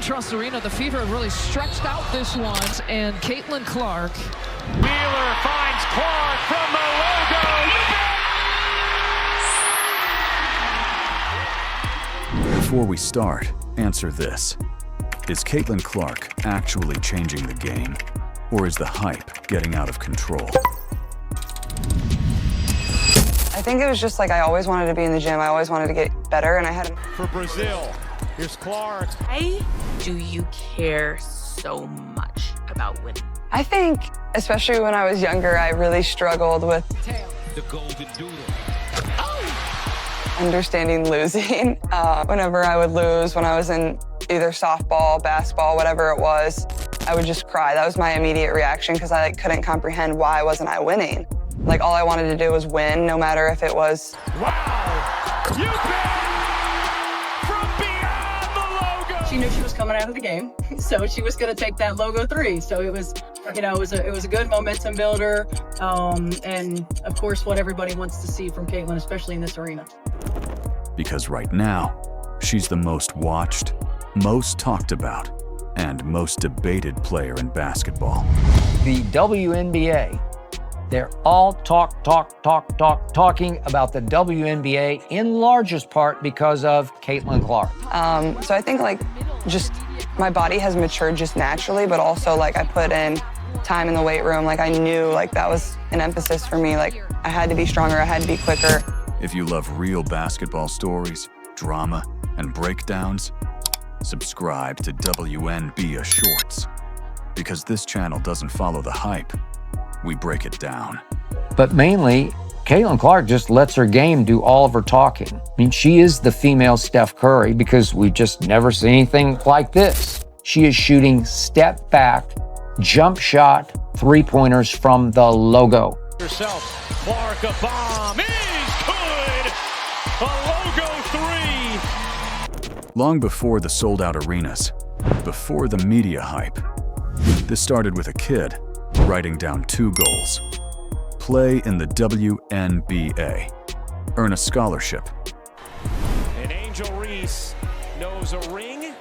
Trust Arena, the Fever have really stretched out this one, and Caitlin Clark. Wheeler finds Clark from the logo. Before we start, answer this. Is Caitlin Clark actually changing the game? Or is the hype getting out of control? I think it was just like I always wanted to be in the gym. I always wanted to get better, and I had... For Brazil, here's Clark. Why do you care so much about winning? I think, especially when I was younger, I really struggled with The golden doodle. understanding losing. Whenever I would lose, when I was in either softball, basketball, whatever it was, I would just cry. That was my immediate reaction because I couldn't comprehend why wasn't I winning. Like, all I wanted to do was win, no matter if it was... Wow! You bet! From beyond the logo! She knew she was coming out of the game, so she was going to take that logo 3. So it was, you know, it was a good momentum builder, and of course what everybody wants to see from Caitlin, especially in this arena. Because right now, she's the most watched, most talked about, and most debated player in basketball. The WNBA, they're all talking about the WNBA in largest part because of Caitlin Clark. So I think, like, just my body has matured just naturally, but also, like, I put in time in the weight room. Like, I knew, like, that was an emphasis for me. Like, I had to be stronger, I had to be quicker. If you love real basketball stories, drama, and breakdowns, subscribe to WNBA Shorts. Because this channel doesn't follow the hype, we break it down. But mainly, Caitlin Clark just lets her game do all of her talking. I mean, she is the female Steph Curry because we've just never seen anything like this. She is shooting step back, jump shot, three-pointers from the logo. Herself, Clark, a bomb is good! A logo 3! Long before the sold-out arenas, before the media hype, this started with a kid writing down 2 goals. Play in the WNBA. Earn a scholarship. And Angel Reese knows a ring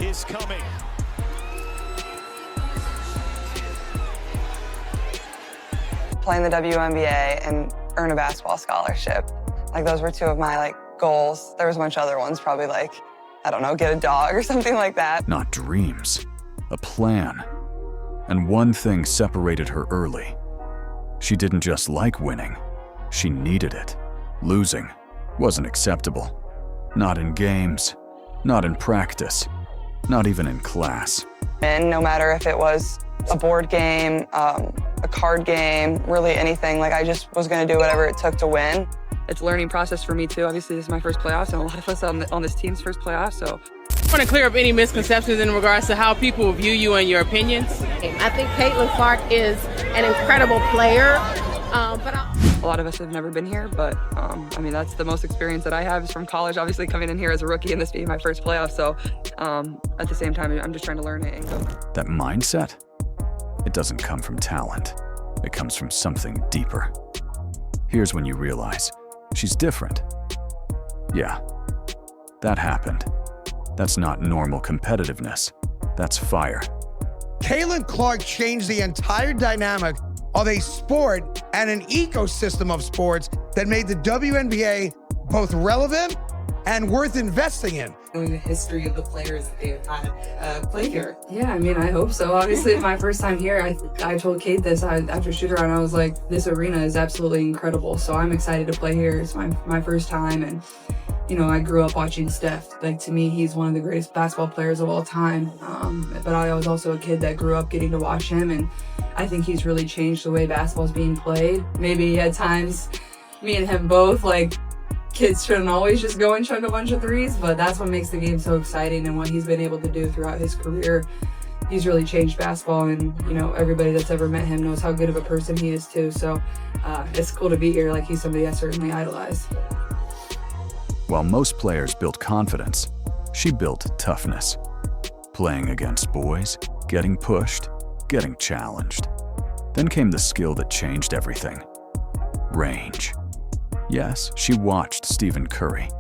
is coming. Play in the WNBA and earn a basketball scholarship. Like, those were 2 of my, like, goals. There was a bunch of other ones, probably like, I don't know, get a dog or something like that. Not dreams, a plan. And one thing separated her early. She didn't just like winning, she needed it. Losing wasn't acceptable. Not in games, not in practice, not even in class. And no matter if it was a board game, a card game, really anything, like, I just was gonna do whatever it took to win. It's a learning process for me too. Obviously, this is my first playoffs, and a lot of us on this team's first playoffs, so. I want to clear up any misconceptions in regards to how people view you and your opinions. I think Caitlin Clark is an incredible player, but A lot of us have never been here, but I mean, that's the most experience that I have is from college, obviously coming in here as a rookie and this being my first playoff, so at the same time, I'm just trying to learn it and go. That mindset, it doesn't come from talent. It comes from something deeper. Here's when you realize she's different. Yeah, that happened. That's not normal competitiveness. That's fire. Caitlin Clark changed the entire dynamic of a sport and an ecosystem of sports that made the WNBA both relevant and worth investing in. Knowing the history of the players that they've had play here. Yeah, I mean, I hope so. Obviously, my first time here, I told Kate this after shoot-around. I was like, this arena is absolutely incredible. So I'm excited to play here. It's my first time, and you know, I grew up watching Steph. Like, to me, he's one of the greatest basketball players of all time. But I was also a kid that grew up getting to watch him, and I think he's really changed the way basketball's being played. Maybe at times, me and him both, like, kids shouldn't always just go and chuck a bunch of threes, but that's what makes the game so exciting and what he's been able to do throughout his career. He's really changed basketball, and you know, everybody that's ever met him knows how good of a person he is too. So it's cool to be here. Like, he's somebody I certainly idolize. While most players built confidence, she built toughness. Playing against boys, getting pushed, getting challenged. Then came the skill that changed everything. Range. Yes, she watched Stephen Curry,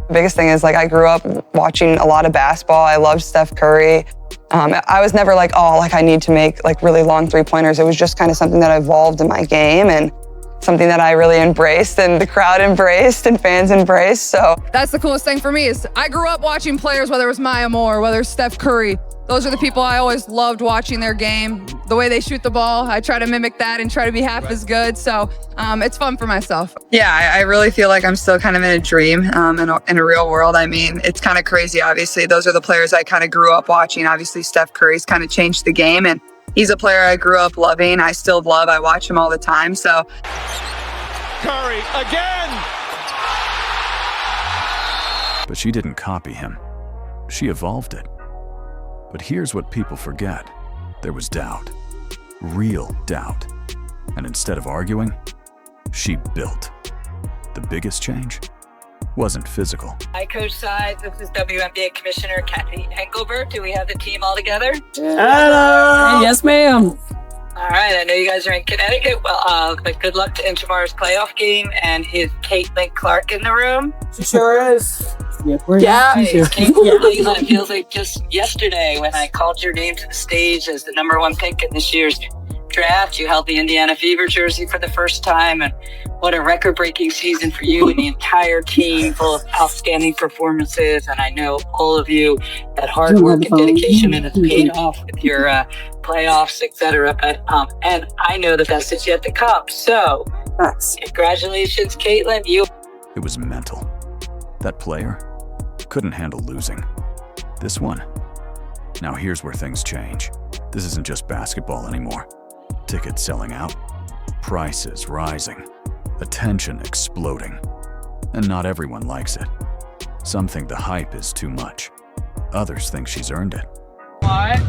The biggest thing is, like, I grew up watching a lot of basketball. I loved Steph Curry. I was never like, oh, like I need to make like really long three-pointers. It was just kind of something that evolved in my game and something that I really embraced and the crowd embraced and fans embraced. So that's the coolest thing for me is I grew up watching players, whether it was Maya Moore, whether it's Steph Curry. Those are the people I always loved watching their game. The way they shoot the ball, I try to mimic that and try to be half as good. So it's fun for myself. Yeah, I really feel like I'm still kind of in a dream in a real world. I mean, it's kind of crazy, obviously. Those are the players I kind of grew up watching. Obviously, Steph Curry's kind of changed the game, and he's a player I grew up loving. I still love. I watch him all the time. So Curry again. But she didn't copy him. She evolved it. But here's what people forget. There was doubt. Real doubt. And instead of arguing, she built. The biggest change wasn't physical. Hi, Coach Sides. This is WNBA Commissioner Kathy Engelbert. Do we have the team all together? Hello. Yes, ma'am. All right. I know you guys are in Connecticut. Well, but good luck in tomorrow's playoff game. And is Caitlin Clark in the room? She sure is. Yeah. Caitlin, it feels like just yesterday when I called your name to the stage as the #1 pick in this year's draft. You held the Indiana Fever jersey for the first time, and what a record-breaking season for you and the entire team, full of outstanding performances. And I know all of you, that hard work and dedication, and it's paid off with your playoffs, etc. But and I know the best is yet to come. So, congratulations, Caitlin. It was mental. That player couldn't handle losing. This one. Now here's where things change. This isn't just basketball anymore. Tickets selling out, prices rising, attention exploding. And not everyone likes it. Some think the hype is too much. Others think she's earned it. Wide,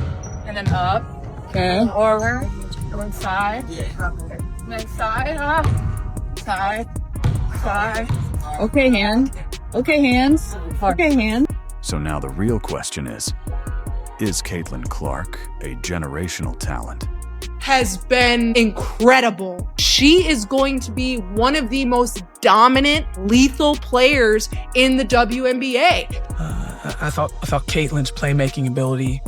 and then up. Okay. Forward, one side. Then side, side, side. Okay, hand. Okay, hands. Okay, hand. So now the real question is Caitlin Clark a generational talent? Has been incredible. She is going to be one of the most dominant, lethal players in the WNBA. I thought Caitlin's playmaking ability,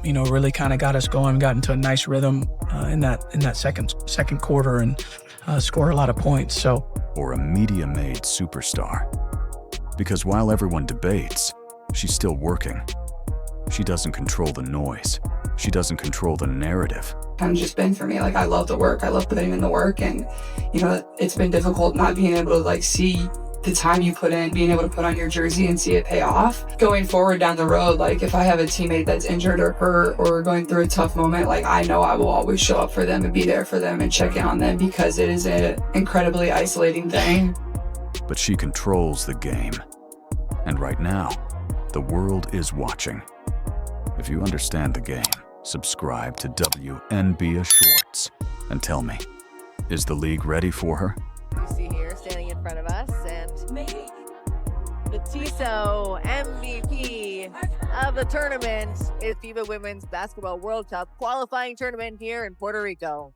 really kind of got us going, got into a nice rhythm in that second quarter, and scored a lot of points. So, or a media-made superstar? Because while everyone debates, she's still working. She doesn't control the noise. She doesn't control the narrative. Kind of just been for me. Like, I love the work. I love putting in the work, and it's been difficult not being able to see the time you put in, being able to put on your jersey and see it pay off. Going forward down the road, if I have a teammate that's injured or hurt or going through a tough moment, I know I will always show up for them and be there for them and check in on them, because it is an incredibly isolating thing. But she controls the game. And right now, the world is watching. If you understand the game, subscribe to WNBA Shorts and tell me, is the league ready for her? You see here, standing in front of us, and the TISO MVP of the tournament is FIBA Women's Basketball World Cup qualifying tournament here in Puerto Rico.